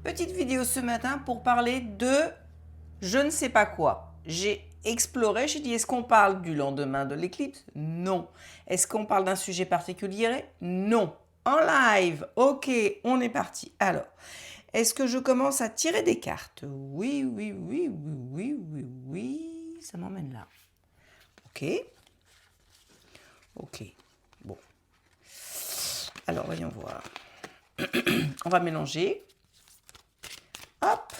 Petite vidéo ce matin pour parler de je ne sais pas quoi. J'ai exploré, j'ai dit est-ce qu'on parle du lendemain de l'éclipse? Non. Est-ce qu'on parle d'un sujet particulier? Non. En live, ok, on est parti. Alors, est-ce que je commence à tirer des cartes? Oui, oui, oui, oui, oui, oui, oui, ça m'emmène là. Ok. Ok, bon. Alors, voyons voir. On va mélanger. Hop,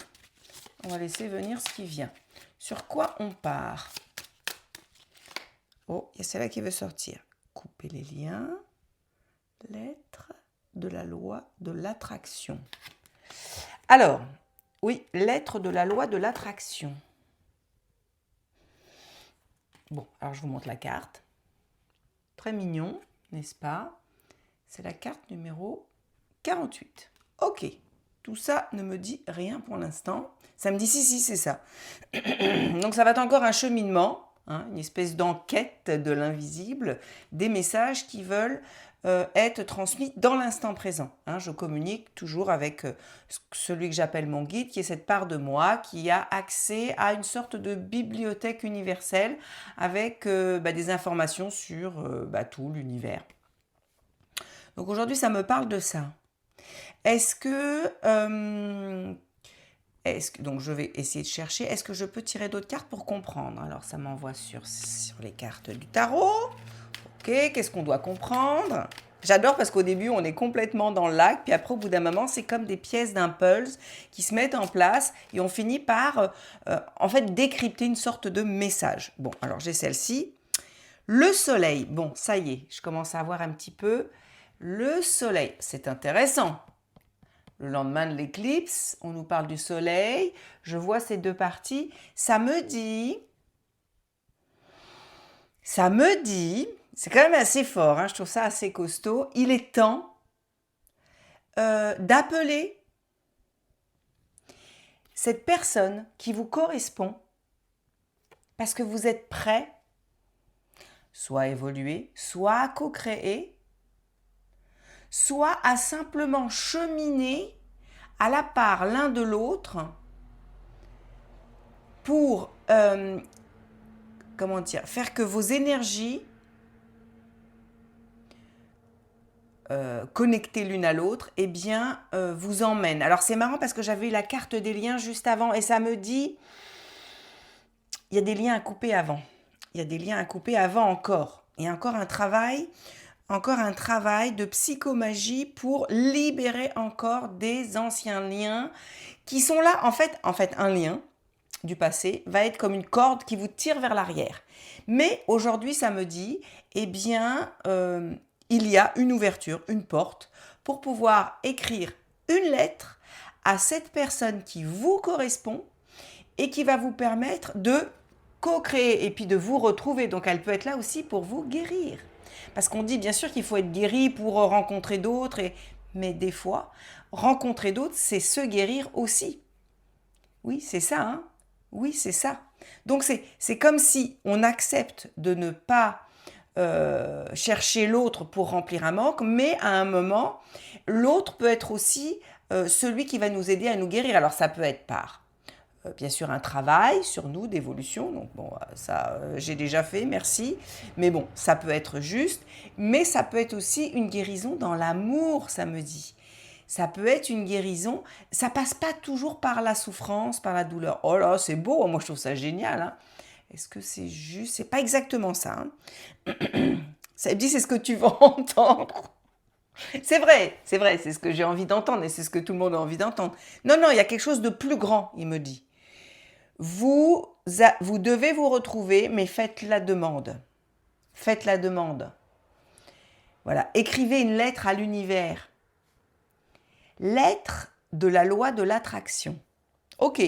on va laisser venir ce qui vient. Sur quoi on part? Oh, il y a celle-là qui veut sortir. Couper les liens. Lettre de la loi de l'attraction. Alors, oui, lettre de la loi de l'attraction. Bon, alors je vous montre la carte. Très mignon, n'est-ce pas? C'est la carte numéro 48. Ok, tout ça ne me dit rien pour l'instant. Ça me dit si, c'est ça. Donc ça va être encore un cheminement, hein, une espèce d'enquête de l'invisible, des messages qui veulent être transmis dans l'instant présent. Hein. Je communique toujours avec celui que j'appelle mon guide, qui est cette part de moi qui a accès à une sorte de bibliothèque universelle avec des informations sur tout l'univers. Donc aujourd'hui, ça me parle de ça. Donc je vais essayer de chercher, est-ce que je peux tirer d'autres cartes pour comprendre? Alors ça m'envoie sur les cartes du tarot. Ok, qu'est-ce qu'on doit comprendre? J'adore parce qu'au début on est complètement dans le lac, puis après au bout d'un moment c'est comme des pièces d'un puzzle qui se mettent en place et on finit par en fait décrypter une sorte de message. Bon, alors j'ai celle-ci. Le soleil, bon ça y est, je commence à voir un petit peu. Le soleil, c'est intéressant. Le lendemain de l'éclipse, on nous parle du soleil, je vois ces deux parties, ça me dit, c'est quand même assez fort, hein, je trouve ça assez costaud, il est temps d'appeler cette personne qui vous correspond parce que vous êtes prêt soit à évoluer, soit à co-créer, soit à simplement cheminer à la part l'un de l'autre pour faire que vos énergies connectées l'une à l'autre, vous emmènent. Alors c'est marrant parce que j'avais la carte des liens juste avant et ça me dit il y a des liens à couper avant. Il y a des liens à couper avant encore. Et encore un travail de psychomagie pour libérer encore des anciens liens qui sont là. En fait, un lien du passé va être comme une corde qui vous tire vers l'arrière. Mais aujourd'hui, ça me dit, il y a une ouverture, une porte, pour pouvoir écrire une lettre à cette personne qui vous correspond et qui va vous permettre de co-créer et puis de vous retrouver. Donc elle peut être là aussi pour vous guérir. Parce qu'on dit bien sûr qu'il faut être guéri pour rencontrer d'autres, mais des fois, rencontrer d'autres, c'est se guérir aussi. Oui, c'est ça, hein? Oui, c'est ça. Donc c'est comme si on accepte de ne pas chercher l'autre pour remplir un manque, mais à un moment, l'autre peut être aussi celui qui va nous aider à nous guérir. Alors ça peut être par bien sûr un travail sur nous d'évolution, donc bon ça j'ai déjà fait, merci, mais bon ça peut être juste, mais ça peut être aussi une guérison dans l'amour, ça me dit. Ça peut être une guérison, ça passe pas toujours par la souffrance, par la douleur. Oh là, c'est beau, moi je trouve ça génial. Hein. Est-ce que c'est juste? C'est pas exactement ça. Hein. Ça me dit c'est ce que tu vas entendre. C'est vrai, c'est ce que j'ai envie d'entendre et c'est ce que tout le monde a envie d'entendre. Non, il y a quelque chose de plus grand, il me dit. Vous devez vous retrouver, mais faites la demande. Faites la demande. Voilà, écrivez une lettre à l'univers. Lettre de la loi de l'attraction. Ok.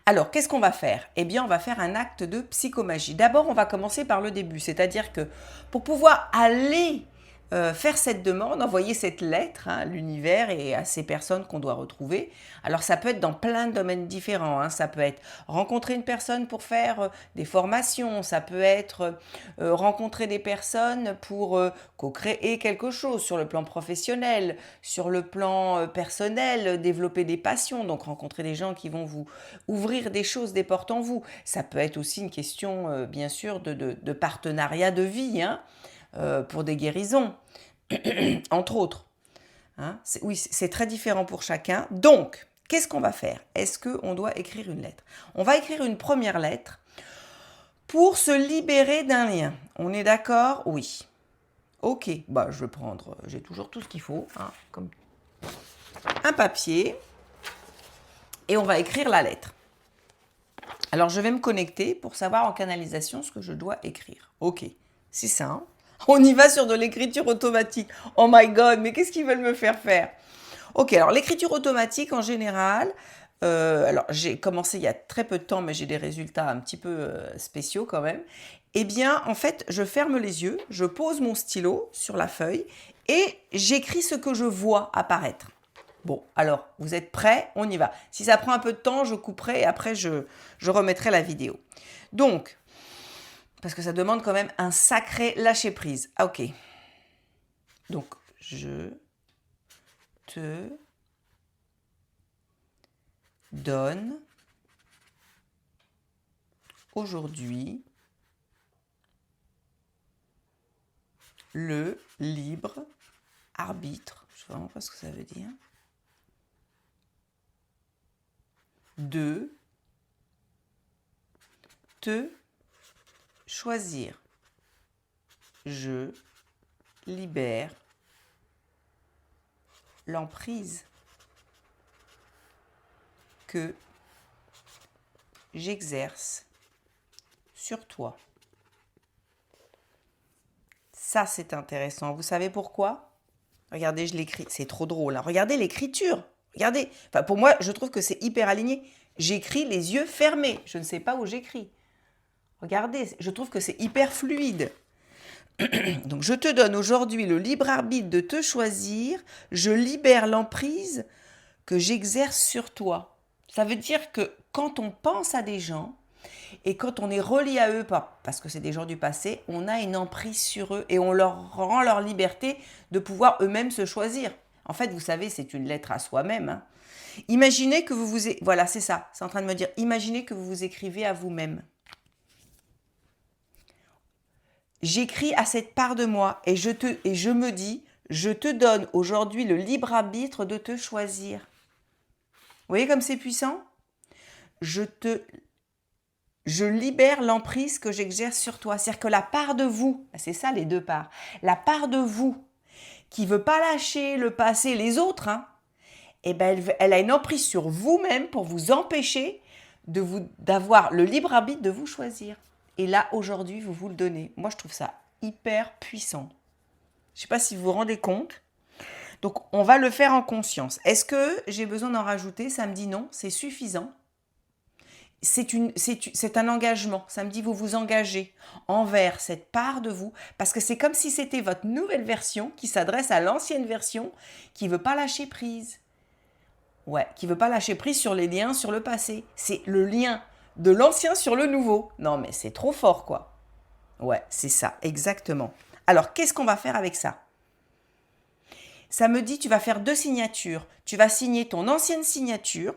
Alors, qu'est-ce qu'on va faire? Eh bien, on va faire un acte de psychomagie. D'abord, on va commencer par le début, c'est-à-dire que pour pouvoir aller faire cette demande, envoyer cette lettre à l'univers et à ces personnes qu'on doit retrouver. Alors ça peut être dans plein de domaines différents, hein. Ça peut être rencontrer une personne pour faire des formations, ça peut être rencontrer des personnes pour co-créer quelque chose sur le plan professionnel, sur le plan personnel, développer des passions, donc rencontrer des gens qui vont vous ouvrir des choses, des portes en vous. Ça peut être aussi une question, bien sûr, de partenariat de vie, hein, pour des guérisons, entre autres. Hein. Oui, c'est très différent pour chacun. Donc, qu'est-ce qu'on va faire? Est-ce qu'on doit écrire une lettre? On va écrire une première lettre pour se libérer d'un lien. On est d'accord? Oui. Ok, bah, je vais prendre, j'ai toujours tout ce qu'il faut, hein, comme un papier, et on va écrire la lettre. Alors, je vais me connecter pour savoir en canalisation ce que je dois écrire. Ok, c'est ça, hein. On y va sur de l'écriture automatique. Oh my God, mais qu'est-ce qu'ils veulent me faire faire? Ok, alors l'écriture automatique en général, alors j'ai commencé il y a très peu de temps, mais j'ai des résultats un petit peu spéciaux quand même. Eh bien, en fait, je ferme les yeux, je pose mon stylo sur la feuille et j'écris ce que je vois apparaître. Bon, alors, vous êtes prêts? On y va. Si ça prend un peu de temps, je couperai et après je remettrai la vidéo. Donc, parce que ça demande quand même un sacré lâcher-prise. Ah, ok. Donc, je te donne aujourd'hui le libre arbitre, je ne sais vraiment pas ce que ça veut dire, de te choisir. Je libère l'emprise que j'exerce sur toi. Ça, c'est intéressant. Vous savez pourquoi? Regardez, je l'écris. C'est trop drôle, hein. Regardez l'écriture. Regardez. Enfin, pour moi, je trouve que c'est hyper aligné. J'écris les yeux fermés. Je ne sais pas où j'écris. Regardez, je trouve que c'est hyper fluide. Donc, je te donne aujourd'hui le libre arbitre de te choisir. Je libère l'emprise que j'exerce sur toi. Ça veut dire que quand on pense à des gens et quand on est relié à eux, parce que c'est des gens du passé, on a une emprise sur eux et on leur rend leur liberté de pouvoir eux-mêmes se choisir. En fait, vous savez, c'est une lettre à soi-même, hein. Imaginez que vous vous... Voilà, c'est ça. C'est en train de me dire, imaginez que vous vous écrivez à vous-même. J'écris à cette part de moi et je me dis, je te donne aujourd'hui le libre arbitre de te choisir. Vous voyez comme c'est puissant? Je libère l'emprise que j'exerce sur toi. C'est-à-dire que la part de vous, c'est ça les deux parts, la part de vous qui veut pas lâcher le passé, les autres, hein, eh ben elle a une emprise sur vous-même pour vous empêcher d'avoir le libre arbitre de vous choisir. Et là, aujourd'hui, vous le donnez. Moi, je trouve ça hyper puissant. Je ne sais pas si vous vous rendez compte. Donc, on va le faire en conscience. Est-ce que j'ai besoin d'en rajouter? Ça me dit non, c'est suffisant. C'est un engagement. Ça me dit vous vous engagez envers cette part de vous parce que c'est comme si c'était votre nouvelle version qui s'adresse à l'ancienne version qui ne veut pas lâcher prise. Ouais, qui ne veut pas lâcher prise sur les liens, sur le passé. C'est le lien de l'ancien sur le nouveau. Non, mais c'est trop fort, quoi. Ouais, c'est ça, exactement. Alors, qu'est-ce qu'on va faire avec ça? Ça me dit, tu vas faire 2 signatures. Tu vas signer ton ancienne signature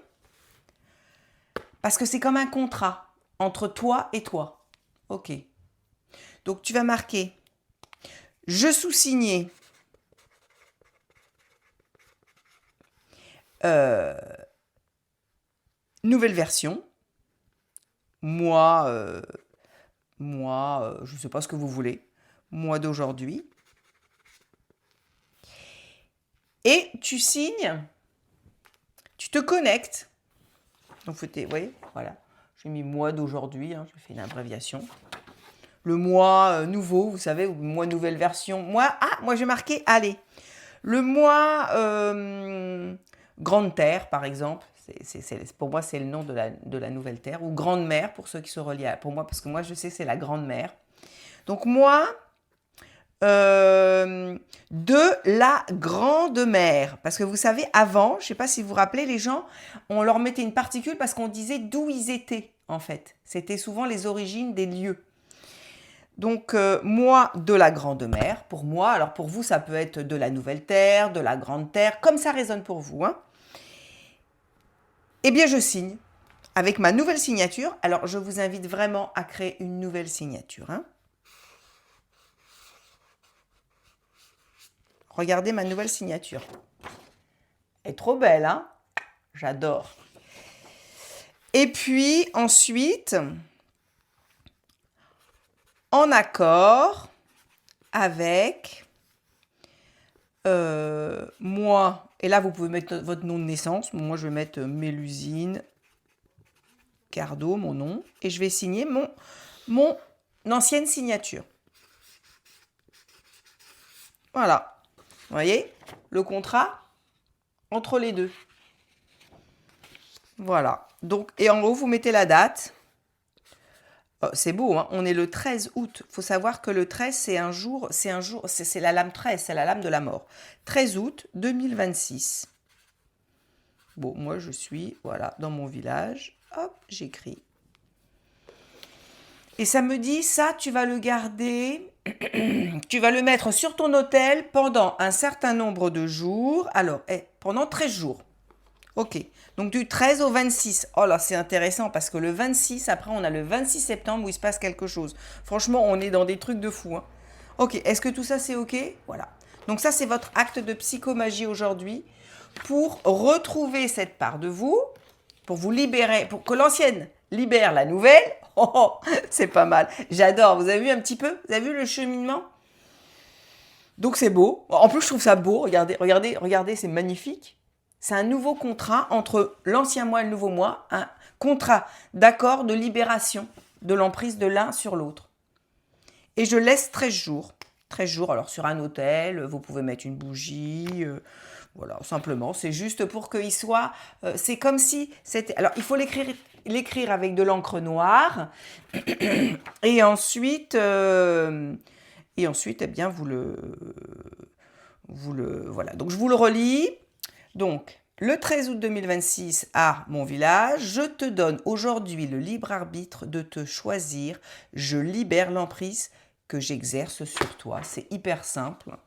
parce que c'est comme un contrat entre toi et toi. Ok. Donc, tu vas marquer « Je sous-signais nouvelle version. Moi, je ne sais pas ce que vous voulez. Moi d'aujourd'hui. » Et tu signes, tu te connectes. Donc, vous voyez, voilà. J'ai mis mois d'aujourd'hui, hein, je fais une abréviation. Le mois nouveau, vous savez, ou mois nouvelle version. Moi, j'ai marqué, allez, le mois Grande Terre, par exemple. Pour moi, c'est le nom de la nouvelle Terre. Ou Grande Mer, pour ceux qui se relient pour moi, parce que moi, je sais que c'est la Grande Mer. Donc, moi, de la grande-mère. Parce que vous savez, avant, je ne sais pas si vous vous rappelez, les gens, on leur mettait une particule parce qu'on disait d'où ils étaient, en fait. C'était souvent les origines des lieux. Donc, moi, de la grande-mère, pour moi, alors pour vous, ça peut être de la nouvelle terre, de la grande terre, comme ça résonne pour vous, hein. Eh bien, je signe avec ma nouvelle signature. Alors, je vous invite vraiment à créer une nouvelle signature, hein. Regardez ma nouvelle signature. Elle est trop belle, hein? J'adore. Et puis, ensuite, en accord avec moi, et là, vous pouvez mettre votre nom de naissance. Moi, je vais mettre Mélusine Cardot, mon nom, et je vais signer mon ancienne signature. Voilà. Vous voyez, le contrat entre les deux. Voilà. Donc, et en haut, vous mettez la date. Oh, c'est beau, hein, on est le 13 août. Il faut savoir que le 13, c'est la lame 13, c'est la lame de la mort. 13 août 2026. Bon, moi, je suis, voilà, dans mon village. Hop, j'écris. Et ça me dit, ça, tu vas le garder, tu vas le mettre sur ton autel pendant un certain nombre de jours. Alors, pendant 13 jours. Ok, donc du 13 au 26. Oh là, c'est intéressant parce que le 26, après, on a le 26 septembre où il se passe quelque chose. Franchement, on est dans des trucs de fou, hein. Ok, est-ce que tout ça, c'est ok? Voilà. Donc ça, c'est votre acte de psychomagie aujourd'hui pour retrouver cette part de vous, pour vous libérer, pour que l'ancienne libère la nouvelle. Oh, oh, c'est pas mal. J'adore. Vous avez vu un petit peu? Vous avez vu le cheminement? Donc c'est beau. En plus, je trouve ça beau. Regardez, regardez, regardez, c'est magnifique. C'est un nouveau contrat entre l'ancien moi et le nouveau moi. Un contrat d'accord de libération de l'emprise de l'un sur l'autre. Et je laisse 13 jours. 13 jours, alors sur un autel, vous pouvez mettre une bougie. Voilà, simplement, c'est juste pour qu'il soit... c'est comme si c'était... Alors, il faut l'écrire avec de l'encre noire. Et ensuite, eh bien, voilà. Donc, je vous le relis. Donc, le 13 août 2026 à mon village, je te donne aujourd'hui le libre arbitre de te choisir. Je libère l'emprise que j'exerce sur toi. C'est hyper simple.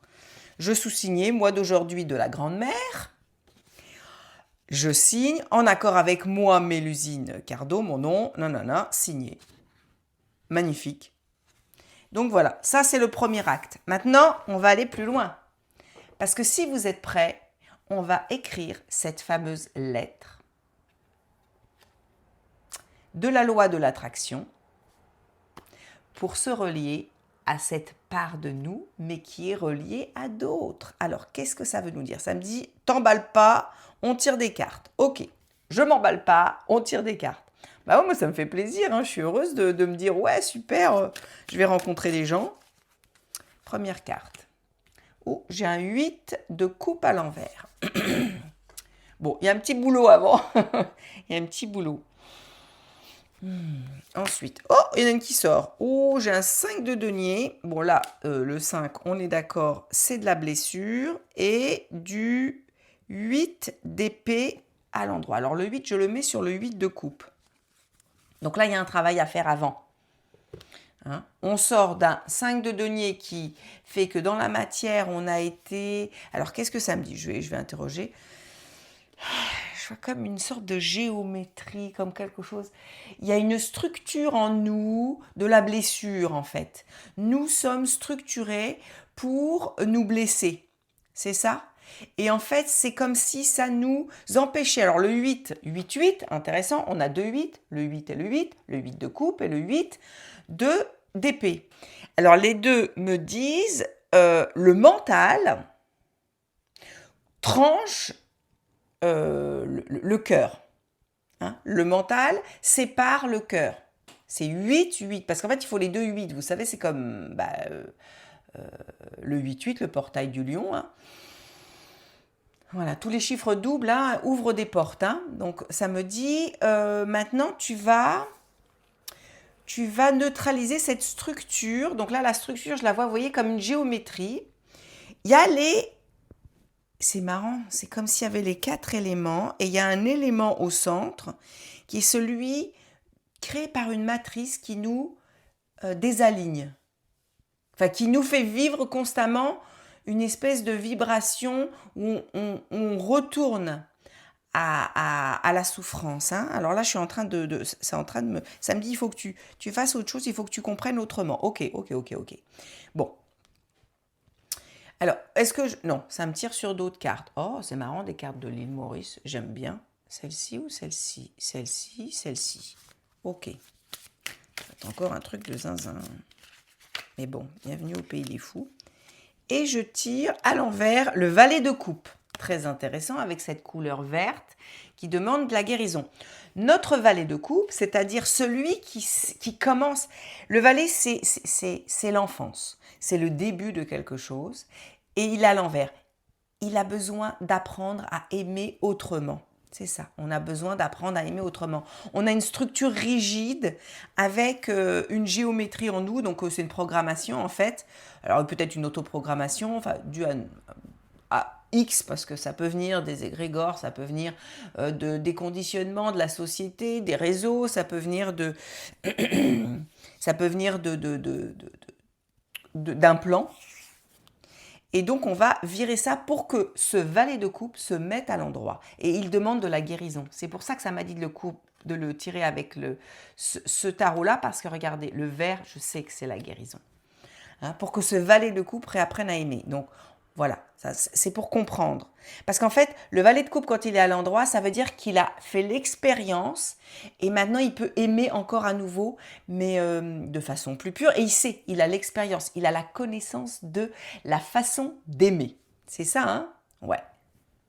Je sous-signais, moi d'aujourd'hui, de la grande-mère. Je signe en accord avec moi, Mélusine Cardot, mon nom, nanana, signé. Magnifique. Donc voilà, ça c'est le premier acte. Maintenant, on va aller plus loin. Parce que si vous êtes prêts, on va écrire cette fameuse lettre de la loi de l'attraction pour se relier à cette part de nous, mais qui est reliée à d'autres. Alors, qu'est-ce que ça veut nous dire? Ça me dit, t'emballe pas, on tire des cartes. Ok, je m'emballe pas, on tire des cartes. Bah ouais, moi, ça me fait plaisir, hein. Je suis heureuse de me dire, ouais, super, je vais rencontrer des gens. Première carte. Oh, j'ai un 8 de coupe à l'envers. Bon, il y a un petit boulot avant. Il y a un petit boulot. Ensuite, oh, il y en a une qui sort. Oh, j'ai un 5 de denier. Bon, là, le 5, on est d'accord, c'est de la blessure. Et du 8 d'épée à l'endroit. Alors, le 8, je le mets sur le 8 de coupe. Donc là, il y a un travail à faire avant. Hein, on sort d'un 5 de denier qui fait que dans la matière, on a été... Alors, qu'est-ce que ça me dit? Je vais interroger. Je vois comme une sorte de géométrie, comme quelque chose. Il y a une structure en nous de la blessure, en fait. Nous sommes structurés pour nous blesser. C'est ça? Et en fait, c'est comme si ça nous empêchait. Alors le 8, 8, intéressant, on a deux 8, le 8 et le 8 de coupe et le 8 d'épée. Alors les deux me disent, le mental tranche le cœur. Hein, le mental sépare le cœur. C'est 8, parce qu'en fait, il faut les deux 8. Vous savez, c'est comme le 8, le portail du lion. Hein. Voilà, tous les chiffres doubles hein, ouvrent des portes. Hein. Donc, ça me dit, maintenant, tu vas tu vas neutraliser cette structure. Donc là, la structure, je la vois, vous voyez, comme une géométrie. Il y a les... C'est marrant, c'est comme s'il y avait les 4 éléments et il y a un élément au centre qui est celui créé par une matrice qui nous désaligne. Enfin, qui nous fait vivre constamment une espèce de vibration où on retourne à la souffrance. Hein. Alors là, je suis en train c'est en train de me... Ça me dit, il faut que tu fasses autre chose, il faut que tu comprennes autrement. Ok. Bon. Alors, est-ce que... Non, ça me tire sur d'autres cartes. Oh, c'est marrant, des cartes de l'île Maurice. J'aime bien. Celle-ci ou celle-ci? Celle-ci. Ok. C'est encore un truc de zinzin. Mais bon, bienvenue au pays des fous. Et je tire à l'envers le valet de coupe. Très intéressant avec cette couleur verte qui demande de la guérison. Notre valet de coupe, c'est-à-dire celui qui commence... Le valet, c'est l'enfance. C'est le début de quelque chose. Et il est à l'envers. Il a besoin d'apprendre à aimer autrement. C'est ça, on a besoin d'apprendre à aimer autrement. On a une structure rigide avec une géométrie en nous, donc c'est une programmation en fait. Alors peut-être une autoprogrammation, enfin due à X, parce que ça peut venir des égrégores, ça peut venir des conditionnements de la société, des réseaux, ça peut venir ça peut venir d'un plan. Et donc, on va virer ça pour que ce valet de coupe se mette à l'endroit. Et il demande de la guérison. C'est pour ça que ça m'a dit de le tirer avec ce tarot-là, parce que regardez, le vert, je sais que c'est la guérison. Hein, pour que ce valet de coupe réapprenne à aimer. Donc, voilà, c'est pour comprendre. Parce qu'en fait, le valet de coupe, quand il est à l'endroit, ça veut dire qu'il a fait l'expérience et maintenant il peut aimer encore à nouveau, mais de façon plus pure. Et il sait, il a l'expérience, il a la connaissance de la façon d'aimer. C'est ça, hein? Ouais.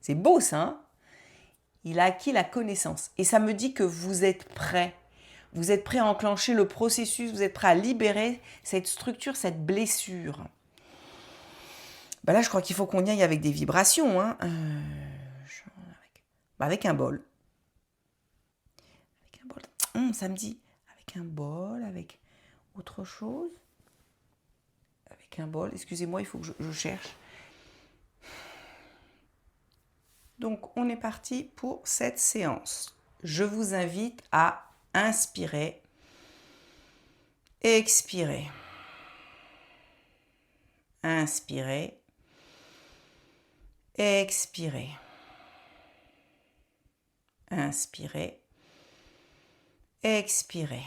C'est beau, ça, hein? Il a acquis la connaissance. Et ça me dit que vous êtes prêts. Vous êtes prêts à enclencher le processus, vous êtes prêts à libérer cette structure, cette blessure. Ben là, je crois qu'il faut qu'on y aille avec des vibrations. Hein. Avec un bol. Avec un bol. Ça me dit avec un bol, avec autre chose. Avec un bol. Excusez-moi, il faut que je cherche. Donc, on est parti pour cette séance. Je vous invite à inspirer, expirer. Inspirer, expirer. Inspirer, expirer.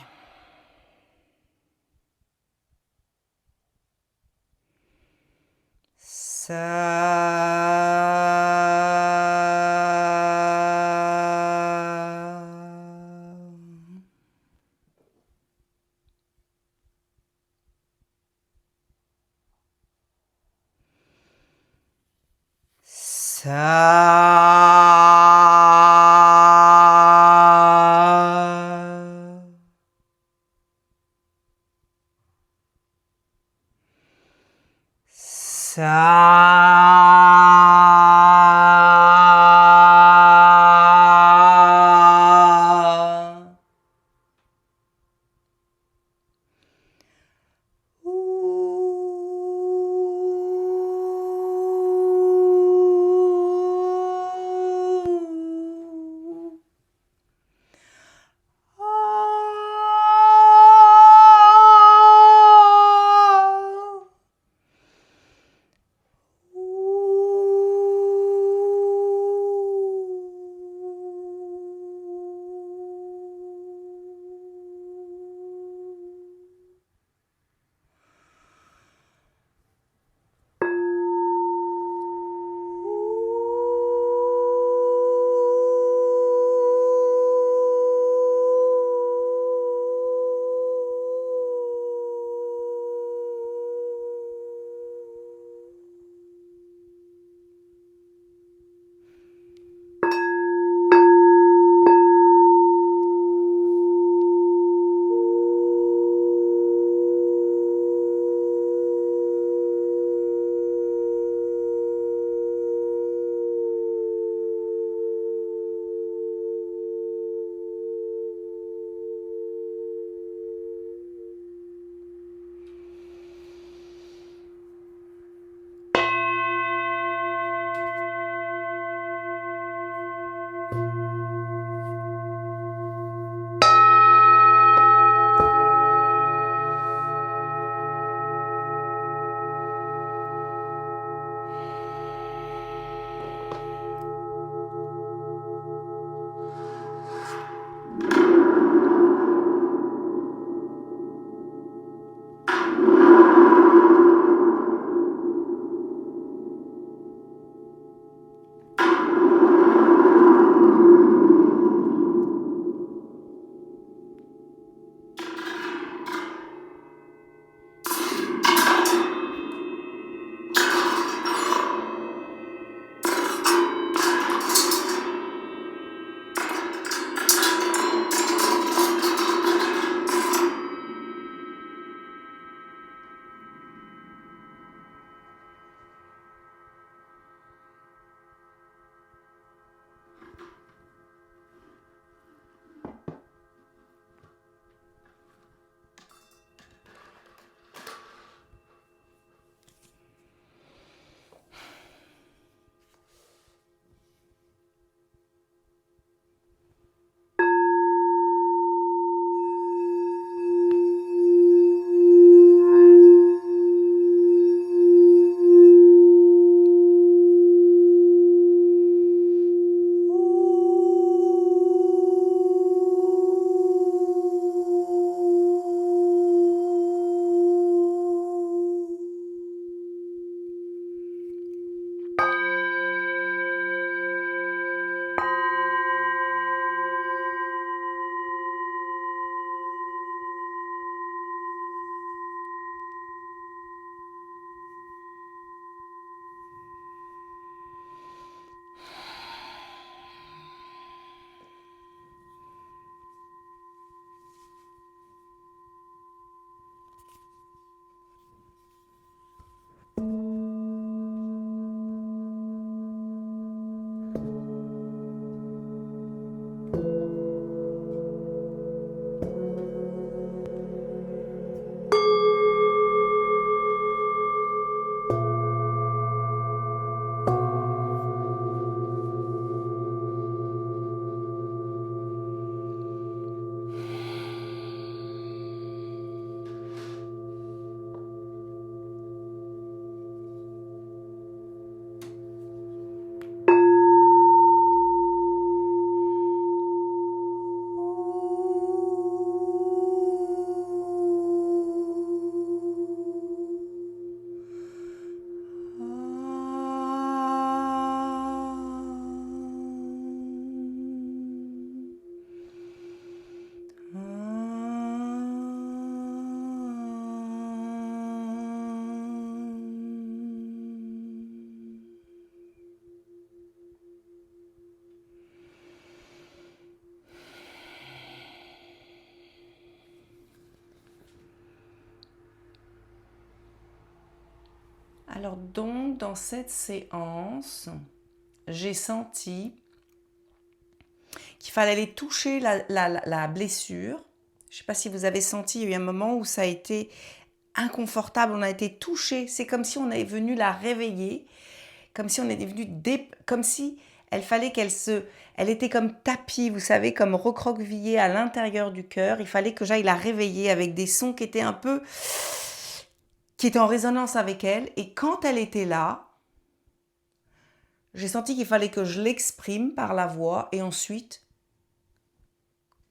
Alors donc, dans cette séance, j'ai senti qu'il fallait aller toucher la blessure. Je ne sais pas si vous avez senti, il y a eu un moment où ça a été inconfortable, on a été touché. C'est comme si on est venu la réveiller, comme si on était venu, comme si elle fallait elle était comme tapis, vous savez, comme recroquevillée à l'intérieur du cœur. Il fallait que j'aille la réveiller avec des sons qui étaient qui étaient en résonance avec elle. Et quand elle était là, j'ai senti qu'il fallait que je l'exprime par la voix et ensuite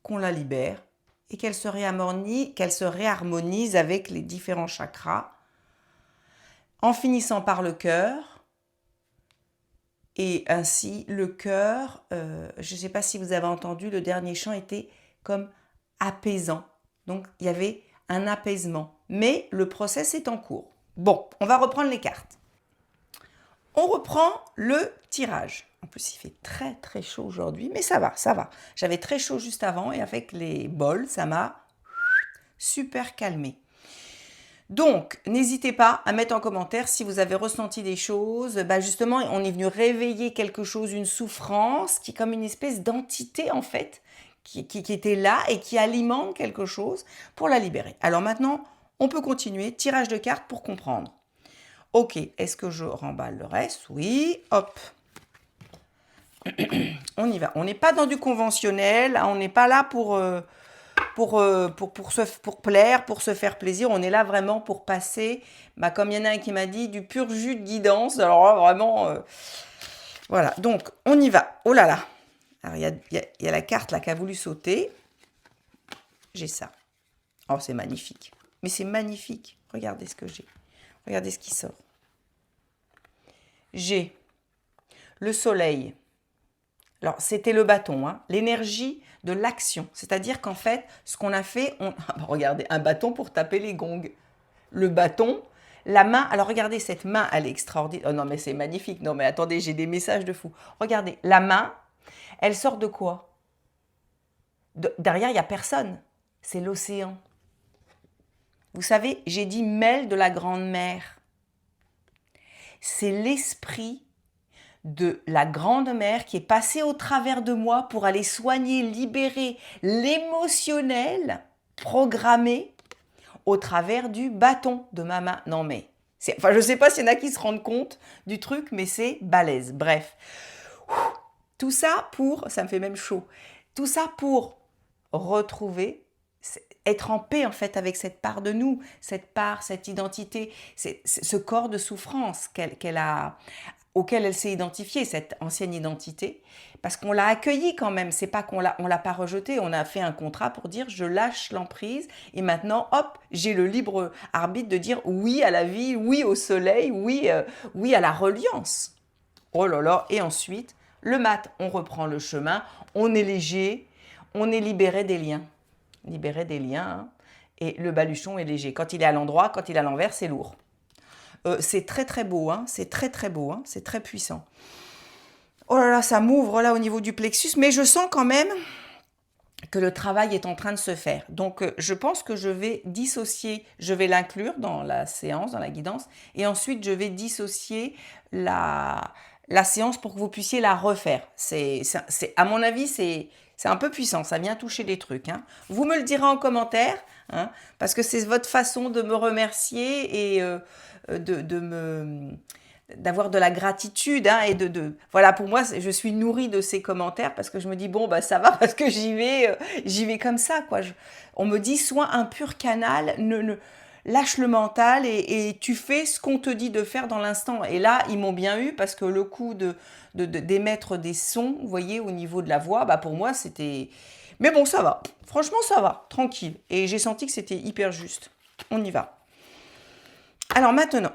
qu'on la libère et qu'elle se réharmonise avec les différents chakras en finissant par le cœur. Et ainsi, le cœur, je ne sais pas si vous avez entendu, le dernier chant était comme apaisant. Donc, il y avait un apaisement. Mais le process est en cours. Bon, on va reprendre les cartes. On reprend le tirage. En plus, il fait très très chaud aujourd'hui, mais ça va, ça va. J'avais très chaud juste avant et avec les bols, ça m'a super calmé. Donc, n'hésitez pas à mettre en commentaire si vous avez ressenti des choses. Justement, on est venu réveiller quelque chose, une souffrance qui est comme une espèce d'entité en fait, qui était là et qui alimente quelque chose pour la libérer. Alors maintenant, on peut continuer. Tirage de cartes pour comprendre. Ok, est-ce que je remballe le reste? Oui, hop. On y va. On n'est pas dans du conventionnel, on n'est pas là pour plaire, pour se faire plaisir. On est là vraiment pour passer, comme il y en a un qui m'a dit, du pur jus de guidance. Alors là, vraiment, voilà. Donc, on y va. Oh là là. Alors, il y a la carte là qui a voulu sauter. J'ai ça. Oh, c'est magnifique. Mais c'est magnifique. Regardez ce que j'ai. Regardez ce qui sort. J'ai le soleil. Alors, c'était le bâton, hein, l'énergie de l'action. C'est-à-dire qu'en fait, ce qu'on a fait, regardez, un bâton pour taper les gongs. Le bâton, la main, alors regardez, cette main, elle est extraordinaire. Oh non, mais c'est magnifique. Non, mais attendez, j'ai des messages de fou. Regardez, la main, elle sort de quoi? Derrière, il n'y a personne. C'est l'océan. Vous savez, j'ai dit mêle de la grande mer. C'est l'esprit de la grande mère qui est passée au travers de moi pour aller soigner, libérer l'émotionnel programmé au travers du bâton de ma main. Non mais, je ne sais pas s'il y en a qui se rendent compte du truc, mais c'est balèze. Bref, tout ça ça me fait même chaud, tout ça pour retrouver, être en paix en fait avec cette part de nous, cette part, cette identité, ce corps de souffrance auquel elle s'est identifiée, cette ancienne identité, parce qu'on l'a accueillie quand même, c'est pas qu'on l'a pas rejetée, on a fait un contrat pour dire je lâche l'emprise et maintenant, hop, j'ai le libre arbitre de dire oui à la vie, oui au soleil, oui à la reliance. Oh là là, et ensuite, le mat, on reprend le chemin, on est léger, on est libéré des liens. Libéré des liens, hein, et le baluchon est léger. Quand il est à l'endroit, quand il est à l'envers, c'est lourd. C'est très très beau, hein, c'est très très beau, hein, c'est très puissant. Oh là là, ça m'ouvre là au niveau du plexus, mais je sens quand même que le travail est en train de se faire. Donc je pense que je vais dissocier, je vais l'inclure dans la séance, dans la guidance, et ensuite je vais dissocier la séance pour que vous puissiez la refaire. À mon avis, c'est un peu puissant, ça vient toucher des trucs. Hein. Vous me le direz en commentaire, hein, parce que c'est votre façon de me remercier et d'avoir de la gratitude, hein, et voilà, pour moi je suis nourrie de ces commentaires parce que je me dis bon ça va parce que j'y vais comme ça quoi. On me dit sois un pur canal, lâche le mental et tu fais ce qu'on te dit de faire dans l'instant. Et là ils m'ont bien eu parce que le coup d'émettre des sons, vous voyez, au niveau de la voix, pour moi c'était, mais bon ça va, franchement ça va, tranquille, et j'ai senti que c'était hyper juste. On y va. Alors maintenant,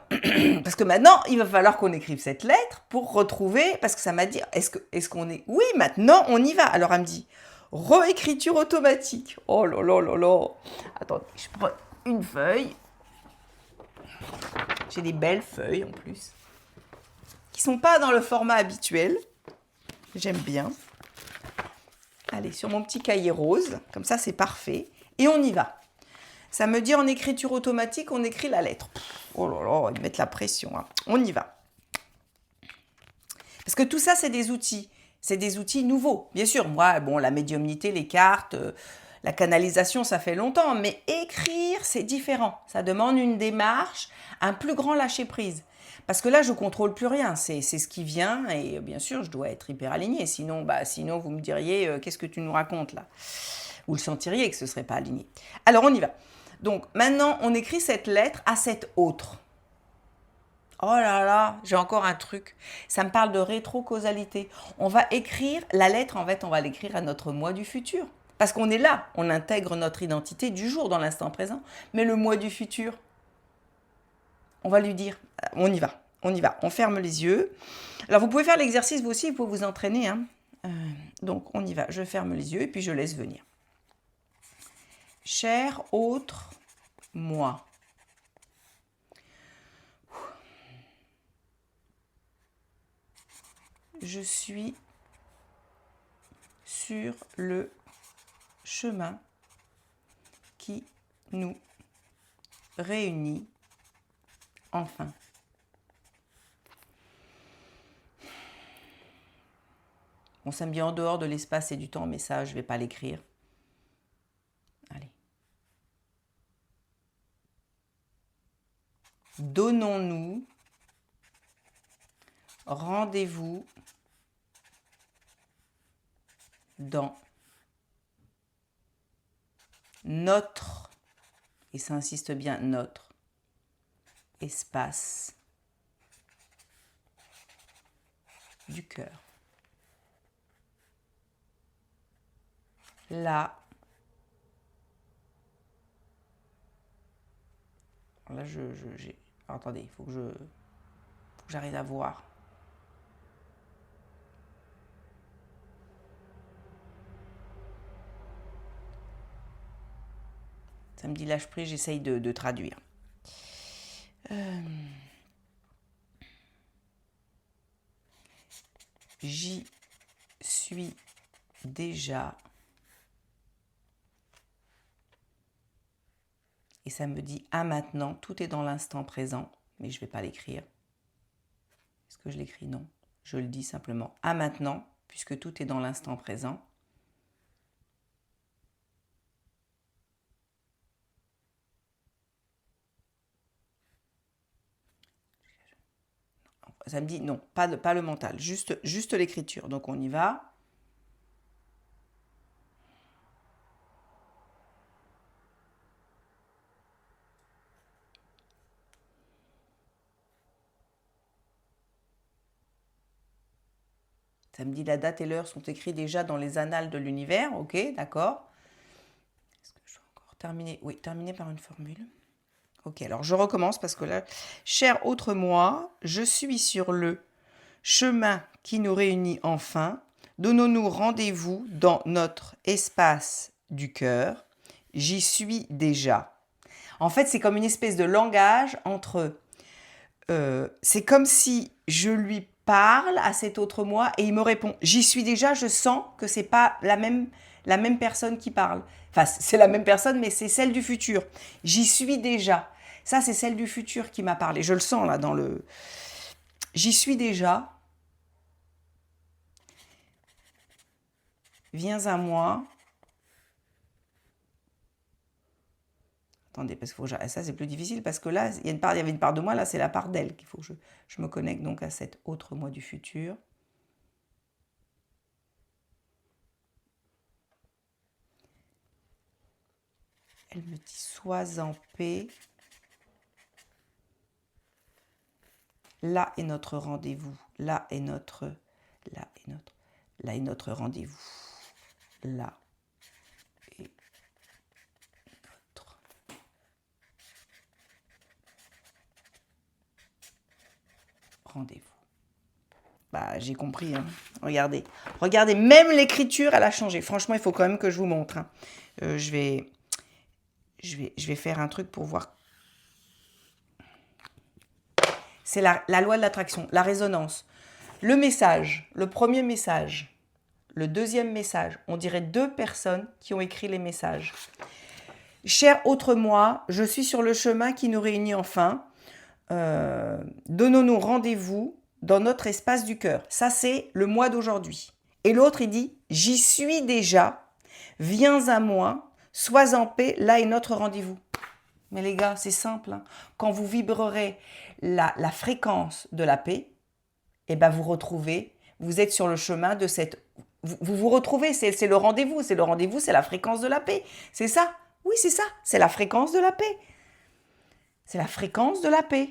parce que maintenant, il va falloir qu'on écrive cette lettre pour retrouver, parce que ça m'a dit, est-ce qu'on est... Oui, maintenant, on y va. Alors, elle me dit, réécriture automatique. Oh là là là là. Attendez, je prends une feuille. J'ai des belles feuilles, en plus, qui sont pas dans le format habituel. J'aime bien. Allez, sur mon petit cahier rose, comme ça, c'est parfait. Et on y va. Ça me dit en écriture automatique, on écrit la lettre. Oh là là, ils mettent la pression, hein. On y va. Parce que tout ça, c'est des outils. C'est des outils nouveaux. Bien sûr, moi, bon, la médiumnité, les cartes, la canalisation, ça fait longtemps. Mais écrire, c'est différent. Ça demande une démarche, un plus grand lâcher-prise. Parce que là, je ne contrôle plus rien. C'est ce qui vient. Et bien sûr, je dois être hyper alignée. Sinon, sinon vous me diriez, qu'est-ce que tu nous racontes là? Vous le sentiriez que ce ne serait pas aligné. Alors, on y va. Donc, maintenant, on écrit cette lettre à cet autre. Oh là là, j'ai encore un truc. Ça me parle de rétrocausalité. On va écrire la lettre, en fait, on va l'écrire à notre moi du futur. Parce qu'on est là, on intègre notre identité du jour dans l'instant présent. Mais le moi du futur, on va lui dire, on y va, on ferme les yeux. Alors vous pouvez faire l'exercice vous aussi, vous pouvez vous entraîner, hein. Donc on y va, je ferme les yeux et puis je laisse venir. Cher autre moi. Je suis sur le chemin qui nous réunit enfin. Bon, ça me dit en dehors de l'espace et du temps, mais ça, je ne vais pas l'écrire. Allez. Donnons-nous rendez-vous dans notre, et ça insiste bien, notre espace du cœur. Là, j'ai... Alors, attendez, il faut que j'arrive à voir. Ça me dit lâche prise, j'essaye de traduire. J'y suis déjà. Et ça me dit à maintenant, tout est dans l'instant présent, mais je ne vais pas l'écrire. Est-ce que je l'écris? Non. Je le dis simplement à maintenant, puisque tout est dans l'instant présent. Ça me dit non, pas le mental, juste l'écriture. Donc on y va. Ça me dit la date et l'heure sont écrits déjà dans les annales de l'univers. Ok, d'accord. Est-ce que je dois encore terminer? Oui, terminer par une formule. Ok, alors je recommence parce que là, cher autre moi, je suis sur le chemin qui nous réunit enfin. Donnons-nous rendez-vous dans notre espace du cœur. J'y suis déjà. En fait, c'est comme une espèce de langage entre... c'est comme si je lui parle à cet autre moi et il me répond. J'y suis déjà, je sens que c'est pas la même personne qui parle. Enfin, c'est la même personne, mais c'est celle du futur. J'y suis déjà. Ça, c'est celle du futur qui m'a parlé. Je le sens là dans le... J'y suis déjà. Viens à moi. Attendez, parce que ça c'est plus difficile parce que là, il y avait une part de moi, là c'est la part d'elle qu'il faut que je me connecte donc à cet autre moi du futur. Elle me dit sois en paix. Là est notre rendez-vous. Là est notre rendez-vous. Là est notre rendez-vous. J'ai compris, hein. Regardez, même l'écriture, elle a changé. Franchement, il faut quand même que je vous montre, hein. Je vais faire un truc pour voir. C'est la loi de l'attraction, la résonance. Le message, le premier message, le deuxième message, on dirait 2 personnes qui ont écrit les messages. Cher autre moi, je suis sur le chemin qui nous réunit enfin. Donnons-nous rendez-vous dans notre espace du cœur. Ça, c'est le moi d'aujourd'hui. Et l'autre, il dit, j'y suis déjà, viens à moi, sois en paix, là est notre rendez-vous. Mais les gars, c'est simple. Hein. Quand vous vibrerez la fréquence de la paix, eh ben vous retrouvez, vous êtes sur le chemin de cette... Vous retrouvez, c'est le rendez-vous, c'est la fréquence de la paix. C'est ça, oui c'est ça, c'est la fréquence de la paix. C'est la fréquence de la paix.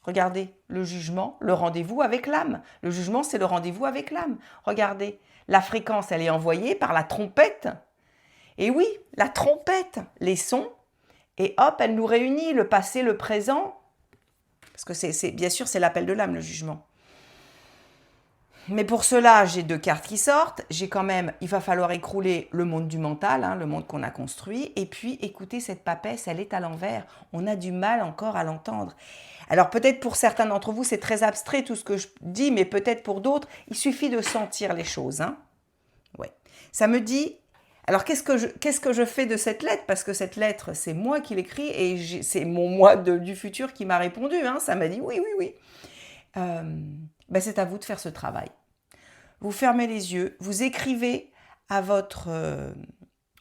Regardez, le jugement, le rendez-vous avec l'âme. Le jugement, c'est le rendez-vous avec l'âme. Regardez, la fréquence, elle est envoyée par la trompette. Et oui, la trompette, les sons, et hop, elle nous réunit, le passé, le présent. Parce que bien sûr, c'est l'appel de l'âme, le jugement. Mais pour cela, j'ai 2 cartes qui sortent. J'ai quand même, il va falloir écrouler le monde du mental, hein, le monde qu'on a construit. Et puis, écoutez, cette papesse, elle est à l'envers. On a du mal encore à l'entendre. Alors peut-être pour certains d'entre vous, c'est très abstrait tout ce que je dis, mais peut-être pour d'autres, il suffit de sentir les choses. Hein. Ouais. Ça me dit... Alors, qu'est-ce que je fais de cette lettre? Parce que cette lettre, c'est moi qui l'écris et c'est mon moi du futur qui m'a répondu. Hein. Ça m'a dit oui, oui, oui. Ben, c'est à vous de faire ce travail. Vous fermez les yeux, vous écrivez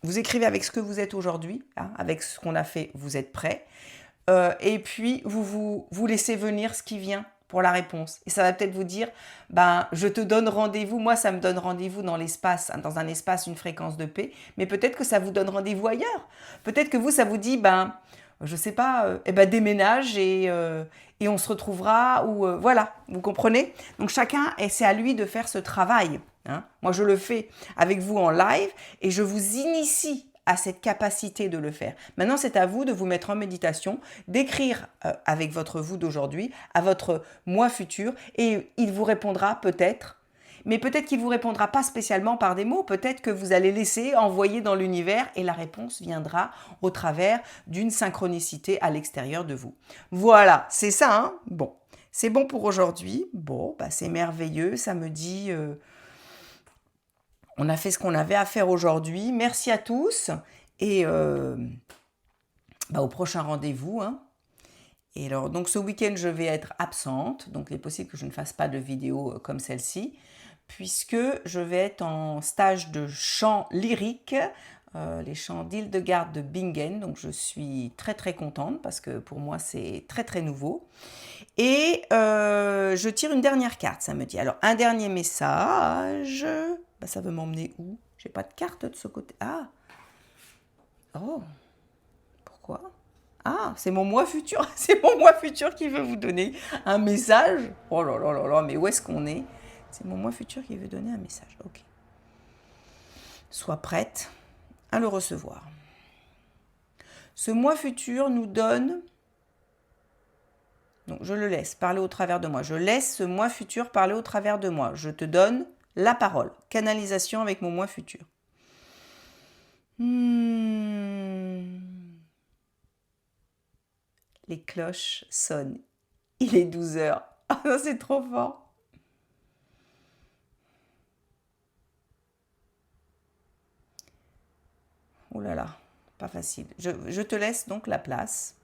vous écrivez avec ce que vous êtes aujourd'hui, hein, avec ce qu'on a fait, vous êtes prêt. Et puis, vous laissez venir ce qui vient pour la réponse. Et ça va peut-être vous dire, ben, je te donne rendez-vous, moi ça me donne rendez-vous dans l'espace, dans un espace, une fréquence de paix, mais peut-être que ça vous donne rendez-vous ailleurs. Peut-être que vous, ça vous dit, ben, je sais pas, déménage et on se retrouvera, ou voilà, vous comprenez? Donc chacun, et c'est à lui de faire ce travail. Hein. Moi je le fais avec vous en live et je vous initie à cette capacité de le faire. Maintenant, c'est à vous de vous mettre en méditation, d'écrire avec votre vous d'aujourd'hui, à votre moi futur, et il vous répondra peut-être, mais peut-être qu'il ne vous répondra pas spécialement par des mots, peut-être que vous allez laisser envoyer dans l'univers, et la réponse viendra au travers d'une synchronicité à l'extérieur de vous. Voilà, c'est ça, hein? Bon, c'est bon pour aujourd'hui. Bon, bah, c'est merveilleux, ça me dit... On a fait ce qu'on avait à faire aujourd'hui. Merci à tous et au prochain rendez-vous. Hein. Et alors, donc ce week-end, je vais être absente. Donc, il est possible que je ne fasse pas de vidéo comme celle-ci, puisque je vais être en stage de chant lyrique, les chants d'Hildegarde de Bingen. Donc, je suis très, très contente parce que pour moi, c'est très, très nouveau. Et je tire une dernière carte, ça me dit. Alors, un dernier message... Ben, ça veut m'emmener où? J'ai pas de carte de ce côté. Ah! Oh! Pourquoi? Ah! C'est mon moi futur. C'est mon moi futur qui veut vous donner un message. Oh là là là là, mais où est-ce qu'on est? C'est mon moi futur qui veut donner un message. Ok. Sois prête à le recevoir. Ce moi futur nous donne... Donc, je le laisse parler au travers de moi. Je laisse ce moi futur parler au travers de moi. Je te donne... la parole, canalisation avec mon moi futur. Les cloches sonnent. Il est 12 heures. Ah non, c'est trop fort. Oh là là, pas facile. Je te laisse donc la place.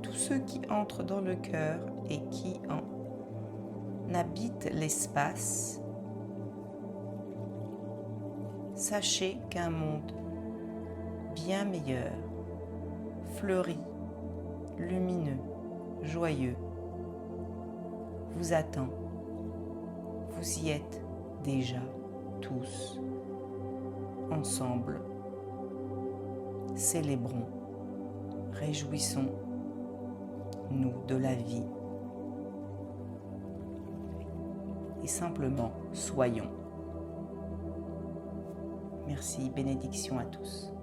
Tous ceux qui entrent dans le cœur et qui en habitent l'espace, sachez qu'un monde bien meilleur, fleuri, lumineux, joyeux, vous attend. Vous y êtes déjà tous ensemble. Célébrons, réjouissons nous de la vie et simplement soyons. Merci, bénédiction à tous.